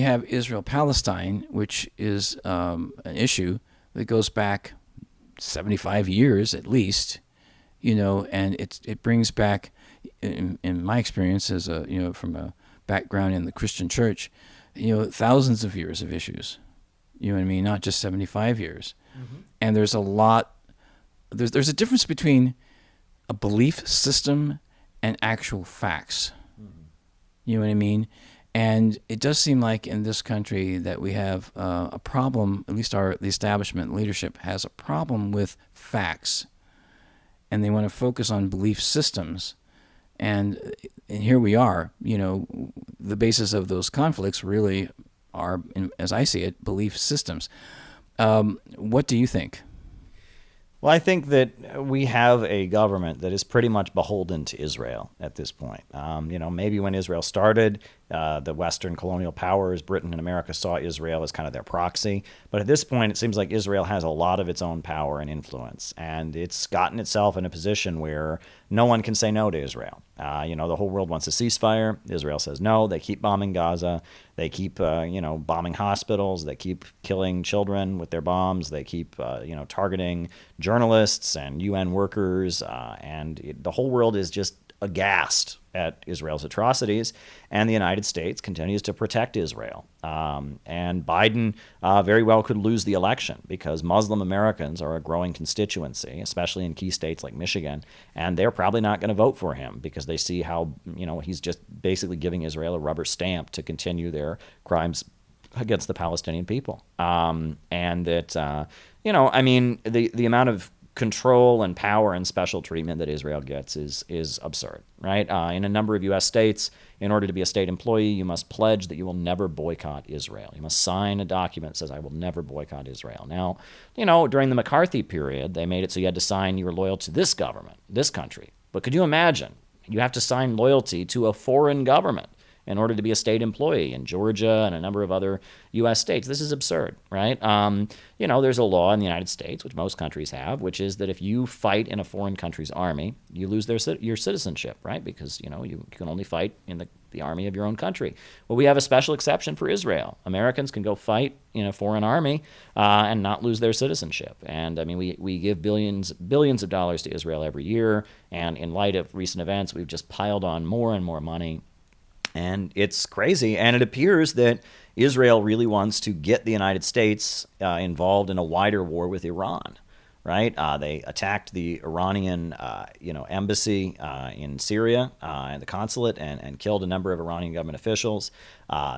have Israel-Palestine, which is an issue that goes back 75 years at least, and it brings back, in my experience as from a background in the Christian church, thousands of years of issues. You know what I mean? Not just 75 years. Mm-hmm. And there's a difference between a belief system and actual facts. Mm-hmm. You know what I mean? And it does seem like in this country that we have a problem, at least the establishment leadership has a problem with facts. And they want to focus on belief systems. And here we are, the basis of those conflicts really are, as I see it, belief systems. What do you think? Well, I think that we have a government that is pretty much beholden to Israel at this point. Maybe when Israel started, the Western colonial powers, Britain and America, saw Israel as kind of their proxy. But at this point, it seems like Israel has a lot of its own power and influence. And it's gotten itself in a position where no one can say no to Israel. The whole world wants a ceasefire. Israel says no. They keep bombing Gaza. They keep, bombing hospitals. They keep killing children with their bombs. They keep, targeting journalists and UN workers. The whole world is just aghast at Israel's atrocities, and the United States continues to protect Israel. And Biden very well could lose the election because Muslim Americans are a growing constituency, especially in key states like Michigan, and they're probably not going to vote for him because they see how, he's just basically giving Israel a rubber stamp to continue their crimes against the Palestinian people. And that, the amount of control and power and special treatment that Israel gets is absurd, right? In a number of U.S. states, in order to be a state employee, you must pledge that you will never boycott Israel. You must sign a document that says, I will never boycott Israel. Now, during the McCarthy period, they made it so you had to sign you were loyal to this government, this country. But could you imagine? You have to sign loyalty to a foreign government in order to be a state employee in Georgia and a number of other U.S. states. This is absurd, right? There's a law in the United States, which most countries have, which is that if you fight in a foreign country's army, you lose your citizenship, right? Because, you can only fight in the army of your own country. Well, we have a special exception for Israel. Americans can go fight in a foreign army and not lose their citizenship. And, we give billions of dollars to Israel every year, and in light of recent events, we've just piled on more and more money. And it's crazy, and it appears that Israel really wants to get the United States involved in a wider war with Iran, right? They attacked the Iranian, embassy in Syria and the consulate and killed a number of Iranian government officials.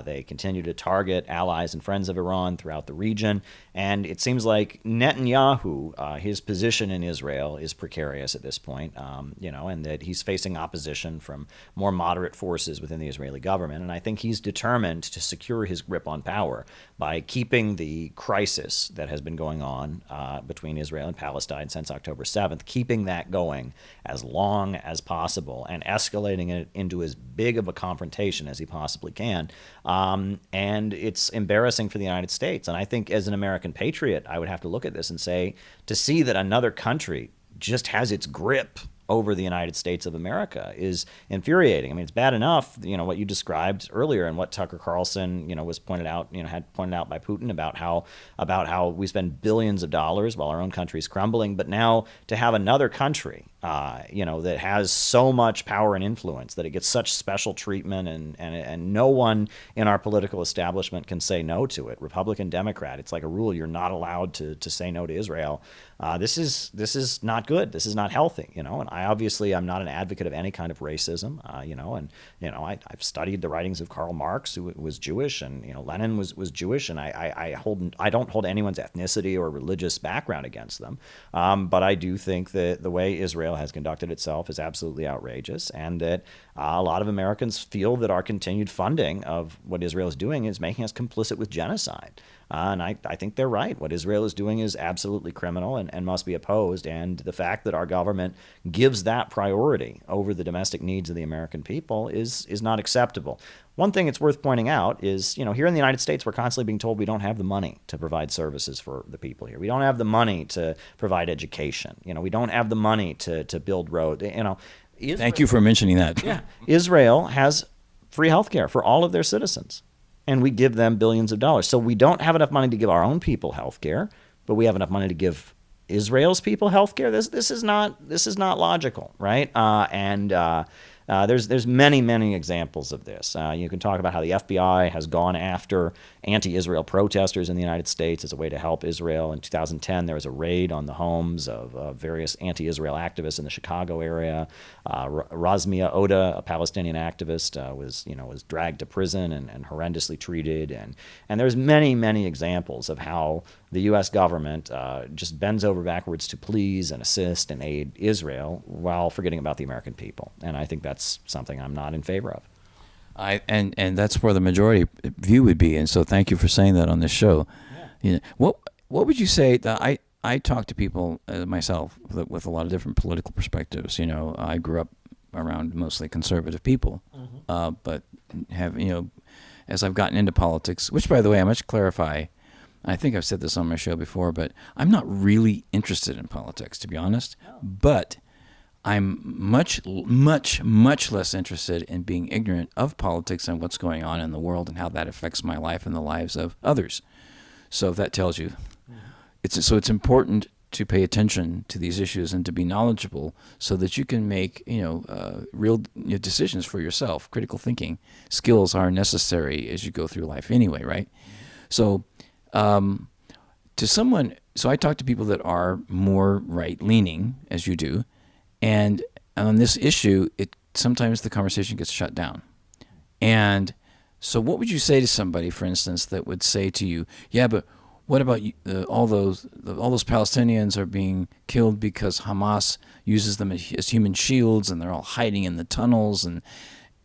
They continue to target allies and friends of Iran throughout the region. And it seems like Netanyahu, his position in Israel is precarious at this point, and that he's facing opposition from more moderate forces within the Israeli government. And I think he's determined to secure his grip on power by keeping the crisis that has been going on between Israel and Palestine since October 7th, keeping that going as long as possible and escalating it into as big of a confrontation as he possibly can. And it's embarrassing for the United States. And I think as an American patriot, I would have to look at this and say, to see that another country just has its grip over the United States of America is infuriating. It's bad enough, what you described earlier and what Tucker Carlson, was pointed out, had pointed out by Putin about how we spend billions of dollars while our own country's crumbling. But now to have another country, that has so much power and influence that it gets such special treatment and no one in our political establishment can say no to it. Republican, Democrat, it's like a rule. You're not allowed to say no to Israel. This is not good. This is not healthy, and I'm not an advocate of any kind of racism, I've studied the writings of Karl Marx, who was Jewish, and, Lenin was Jewish, and I don't hold anyone's ethnicity or religious background against them. But I do think that the way Israel has conducted itself is absolutely outrageous, and that a lot of Americans feel that our continued funding of what Israel is doing is making us complicit with genocide. And I think they're right. What Israel is doing is absolutely criminal and must be opposed. And the fact that our government gives that priority over the domestic needs of the American people is not acceptable. One thing it's worth pointing out is, here in the United States, we're constantly being told we don't have the money to provide services for the people here. We don't have the money to provide education. We don't have the money to build roads. Thank you for mentioning that. Yeah. Israel has free health care for all of their citizens. and we give them billions of dollars. So we don't have enough money to give our own people health care, but we have enough money to give Israel's people health care. This is not logical, right? There's many examples of this. You can talk about how the FBI has gone after anti-Israel protesters in the United States as a way to help Israel. In 2010, there was a raid on the homes of various anti-Israel activists in the Chicago area. Razmia Oda, a Palestinian activist, was dragged to prison and horrendously treated. And there's many examples of how the U.S. government just bends over backwards to please and assist and aid Israel while forgetting about the American people. And I think that's something I'm not in favor of. And that's where the majority view would be. And so thank you for saying that on this show. Yeah. You know, what would you say that I talk to people myself with a lot of different political perspectives. You know, I grew up around mostly conservative people, but have, as I've gotten into politics, which, by the way, I must clarify, I think I've said this on my show before, but I'm not really interested in politics, to be honest. Oh. But I'm much less interested in being ignorant of politics and what's going on in the world and how that affects my life and the lives of others. So if that tells you, it's important to pay attention to these issues and to be knowledgeable so that you can make real decisions for yourself. Critical thinking skills are necessary as you go through life anyway, right? So so I talk to people that are more right-leaning, as you do, and on this issue, sometimes the conversation gets shut down. And so what would you say to somebody, for instance, that would say to you, yeah, but what about all those Palestinians are being killed because Hamas uses them as human shields and they're all hiding in the tunnels,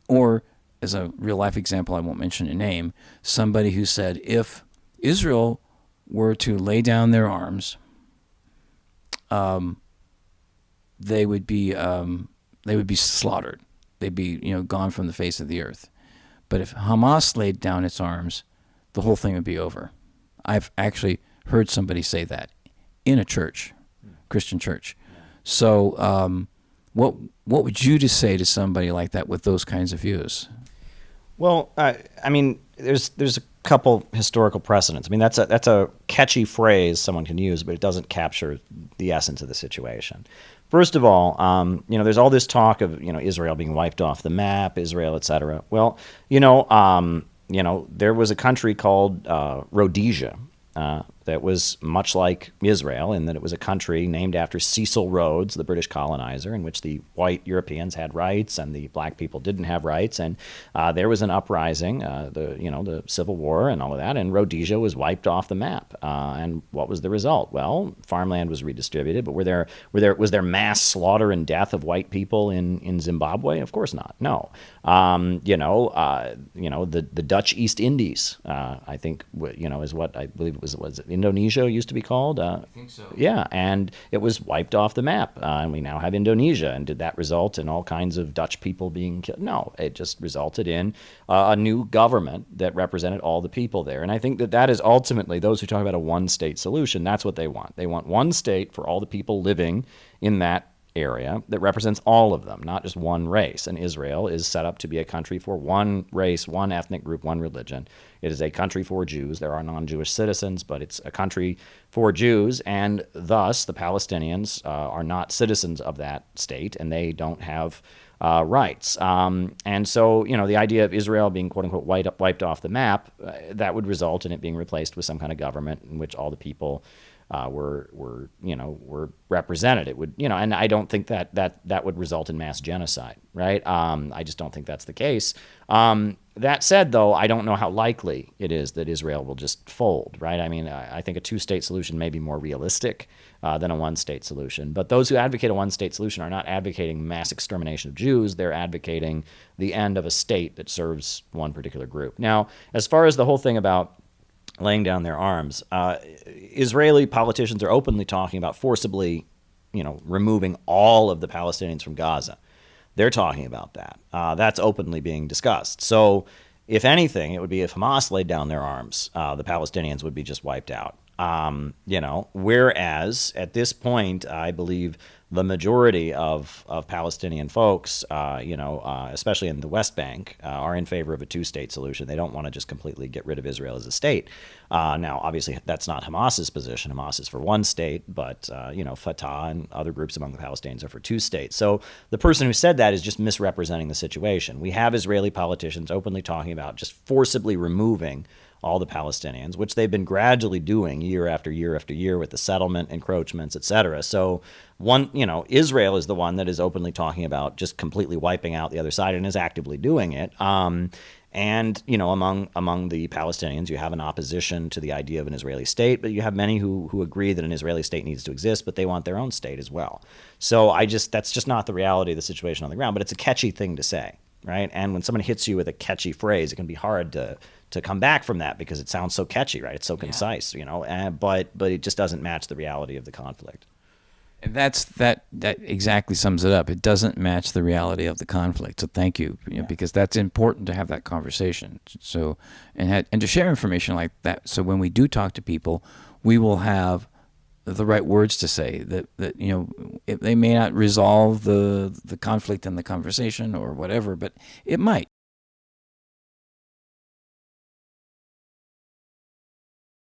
or as a real-life example, I won't mention a name, somebody who said if Israel were to lay down their arms, they would be slaughtered. They'd be gone from the face of the earth. But if Hamas laid down its arms, the whole thing would be over. I've actually heard somebody say that in a church, Christian church. So, what would you just say to somebody like that with those kinds of views? Well, I mean, there's a couple historical precedents. I mean, that's a catchy phrase someone can use, but it doesn't capture the essence of the situation. First of all, there's all this talk of Israel being wiped off the map, Israel, et cetera. Well, there was a country called Rhodesia that was much like Israel in that it was a country named after Cecil Rhodes, the British colonizer, in which the white Europeans had rights and the black people didn't have rights. And there was an uprising, the Civil War and all of that, and Rhodesia was wiped off the map. And what was the result? Well, farmland was redistributed, but was there mass slaughter and death of white people in Zimbabwe? Of course not. No. The Dutch East Indies, I think, is what I believe it was it Indonesia used to be called? I think so. Yeah, and it was wiped off the map, and we now have Indonesia. And did that result in all kinds of Dutch people being killed? No, it just resulted in a new government that represented all the people there. And I think that is ultimately, those who talk about a one-state solution, that's what they want. They want one state for all the people living in that area that represents all of them, not just one race. And Israel is set up to be a country for one race, one ethnic group, one religion. It is a country for Jews. There are non-Jewish citizens, but it's a country for Jews, and thus the Palestinians are not citizens of that state, and they don't have rights. And so, the idea of Israel being quote-unquote wiped off the map, that would result in it being replaced with some kind of government in which all the people were represented. It would, and I don't think that would result in mass genocide, right? I just don't think that's the case. That said, though, I don't know how likely it is that Israel will just fold, right? I mean, I think a two-state solution may be more realistic than a one-state solution. But those who advocate a one-state solution are not advocating mass extermination of Jews. They're advocating the end of a state that serves one particular group. Now, as far as the whole thing about laying down their arms, Israeli politicians are openly talking about forcibly, removing all of the Palestinians from Gaza. They're talking about that. That's openly being discussed. So if anything, it would be if Hamas laid down their arms, the Palestinians would be just wiped out. Whereas at this point, I believe the majority of Palestinian folks, especially in the West Bank, are in favor of a two-state solution. They don't want to just completely get rid of Israel as a state. Now, obviously, that's not Hamas's position. Hamas is for one state, but Fatah and other groups among the Palestinians are for two states. So the person who said that is just misrepresenting the situation. We have Israeli politicians openly talking about just forcibly removing all the Palestinians, which they've been gradually doing year after year after year with the settlement encroachments, et cetera. So Israel is the one that is openly talking about just completely wiping out the other side and is actively doing it. Among the Palestinians, you have an opposition to the idea of an Israeli state, but you have many who agree that an Israeli state needs to exist, but they want their own state as well. So that's just not the reality of the situation on the ground, but it's a catchy thing to say, right? And when someone hits you with a catchy phrase, it can be hard to come back from that because it sounds so catchy, right? It's so concise, but it just doesn't match the reality of the conflict. And that exactly sums it up. It doesn't match the reality of the conflict. So thank you, because that's important to have that conversation. So and to share information like that. So when we do talk to people, we will have the right words to say that if they may not resolve the conflict in the conversation or whatever, but it might.